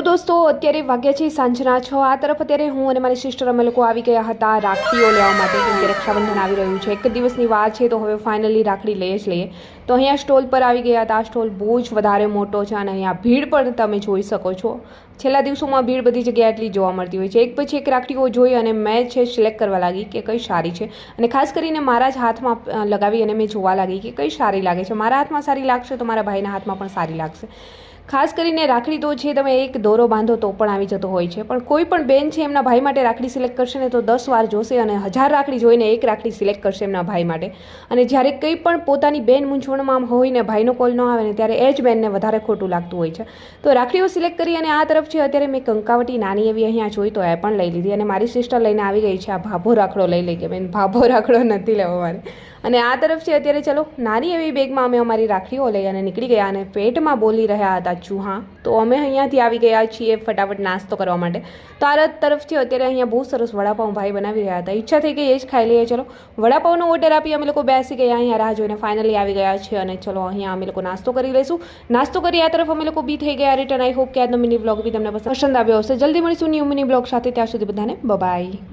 Hello દોસ્તો, અત્યારે વાગ્યા છે સાંજના 6। આ તરફ અત્યારે હું અને મારી સિસ્ટર અમે લોકો આવી ગયા હતા રાખડીઓ લેવા માટે, કેમ કે રક્ષાબંધન આવી રહ્યું છે, એક દિવસની વાર છે, તો હવે ફાઇનલી રાખડી લઈ જ લઈએ। તો અહીંયા સ્ટોલ પર આવી ગયા હતા। આ સ્ટોલ બહુ જ વધારે મોટો છે અને અહીંયા ભીડ પણ તમે જોઈ શકો છો। છેલ્લા દિવસોમાં ભીડ બધી જગ્યાએ એટલી જોવા મળતી હોય છે। એક પછી એક રાખડીઓ જોઈ અને મેં છે સિલેક્ટ કરવા લાગી કે કઈ સારી છે, અને ખાસ કરીને મારા જ હાથમાં લગાવી અને મેં જોવા લાગી કે કઈ સારી લાગે છે। મારા હાથમાં સારી લાગશે તો મારા ભાઈના હાથમાં પણ સારી લાગશે। ખાસ કરીને રાખડી તો છે તમે એક દોરો બાંધો તો પણ આવી જતો હોય છે, પણ કોઈ પણ બેન છે એમના ભાઈ માટે રાખડી સિલેક્ટ કરશે ને તો 10 વાર જોશે અને 1000 રાખડી જોઈને એક રાખડી સિલેક્ટ કરશે એમના ભાઈ માટે। અને જ્યારે કંઈ પણ પોતાની બેન મૂંઝવણમાં હોય ને ભાઈનો કોલ ન આવે ને ત્યારે એ જ બેનને વધારે ખોટું લાગતું હોય છે। તો રાખડીઓ સિલેક્ટ કરી અને આ તરફ છે અત્યારે મેં કંકાવટી નાની એવી અહીંયા જોઈ તો એ પણ લઈ લીધી, અને મારી સિસ્ટર લઈને આવી ગઈ છે આ ભાભો રાખડો લઈ લઈ કે બેન ભાભો રાખડો નથી લેવો મારે। અને આ તરફ છે અત્યારે ચલો નાની એવી બેગમાં અમે અમારી રાખડીઓ લઈ અને નીકળી ગયા, અને પેટમાં બોલી રહ્યા હતા ચૂહા, તો અમે અહીંયાથી આવી ગયા છીએ ફટાફટ નાસ્તો કરવા માટે। તો આ તરફ છે અત્યારે અહીંયા બહુ સરસ વડાપાઉં ભાઈ બનાવી રહ્યા હતા, ઈચ્છા થઈ ગઈ એ જ ખાઈ લઈએ। ચલો વડાપાઉંનો ઓર્ડર આપી અમે લોકો બેસી ગયા, અહીંયા રાહ જોઈને ફાઇનલી આવી ગયા છે, અને ચલો અહીંયા અમે લોકો નાસ્તો કરી લઈશું। નાસ્તો કરી આ તરફ અમે લોકો બી થઈ ગયા રિટર્ન। આઈ હોપ કે આજનો મિની બ્લોગ બી તમને પસંદ આવ્યો હશે। જલ્દી મળીશું ન્યૂ મિની બ્લોગ સાથે, ત્યાં સુધી બધાને બાય।